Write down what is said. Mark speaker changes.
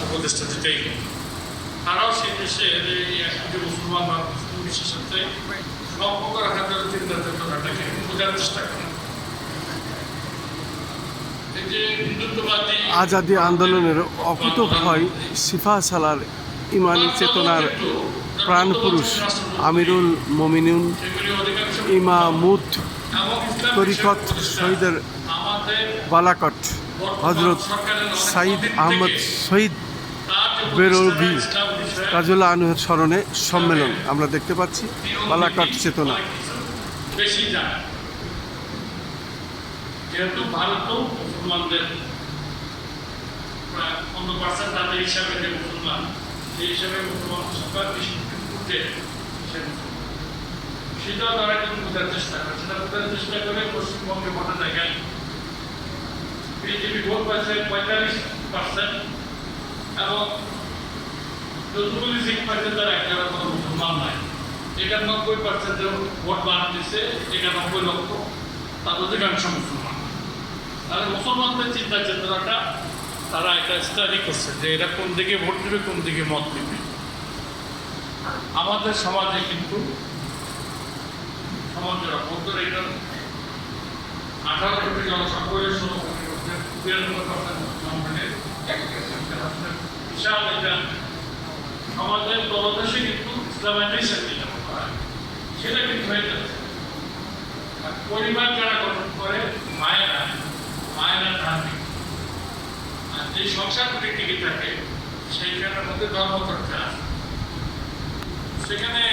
Speaker 1: উপদেষ্টা যেটাই তারাও সেই দেশে যে মুসলমান বা মুসলিম বিশ্বের সাথে সম্পর্ক রাখার জন্য চিন্তা চেতনাটাকে বোঝার চেষ্টা করেন।
Speaker 2: আজাদী আন্দোলনের অকুতোভয় সিফা সালার ইমানি চেতনার প্রাণপুরুষ আমিরুল মোমিনুন ইমামুদ তরিকত শহীদের বালাকট হজরত সাইদ আহমদ শহীদ বেরলভি রাজুল্লাহ আনহুর স্মরণে সম্মেলন আমরা দেখতে পাচ্ছি বালাকট চেতনা।
Speaker 1: বেশি জানে যেহেতু ভারতও মুসলমানদের প্রায় 50% তাদের হিসাবে যে মুসলমান সেই হিসাবে মুসলমান সরকার বেশি উঠে সেটাও তারা কিন্তু বোঝার চেষ্টা করে। সেটা বোঝার চেষ্টা করে পশ্চিমবঙ্গে ভোটের জায়গায় বিজেপি ভোট পাচ্ছে 45% এবং যতগুলি সিট পাচ্ছে তারা একটা কোনো মুসলমান নাই। 91% ভোট বাদ দিচ্ছে, 91 লক্ষ তার অধিকাংশ মুসলমান। তাহলে মুসলমানদের চিন্তা চেতনাটা তারা একটা স্টাডি করছে যে এরা কোন দিকে ভোট দেবে, কোন দিকে মত দেবে। আমাদের সমাজে কিন্তু সমাজের অভ্যন্তর এটা 18 কোটি জনসংখ্যা 16 কোটি মধ্যে 92% বিশাল এটা সমাজের তলদেশে কিন্তু ইসলামাইজেশন যেটা হয় সেটা কিন্তু হয়ে যাচ্ছে। পরিবার যারা গঠন করে মায়েরা ধার্মিক, আর যে সংসারগুলি টিকে থাকে সেইখানের মধ্যে ধর্মচর্চা আছে। সেখানে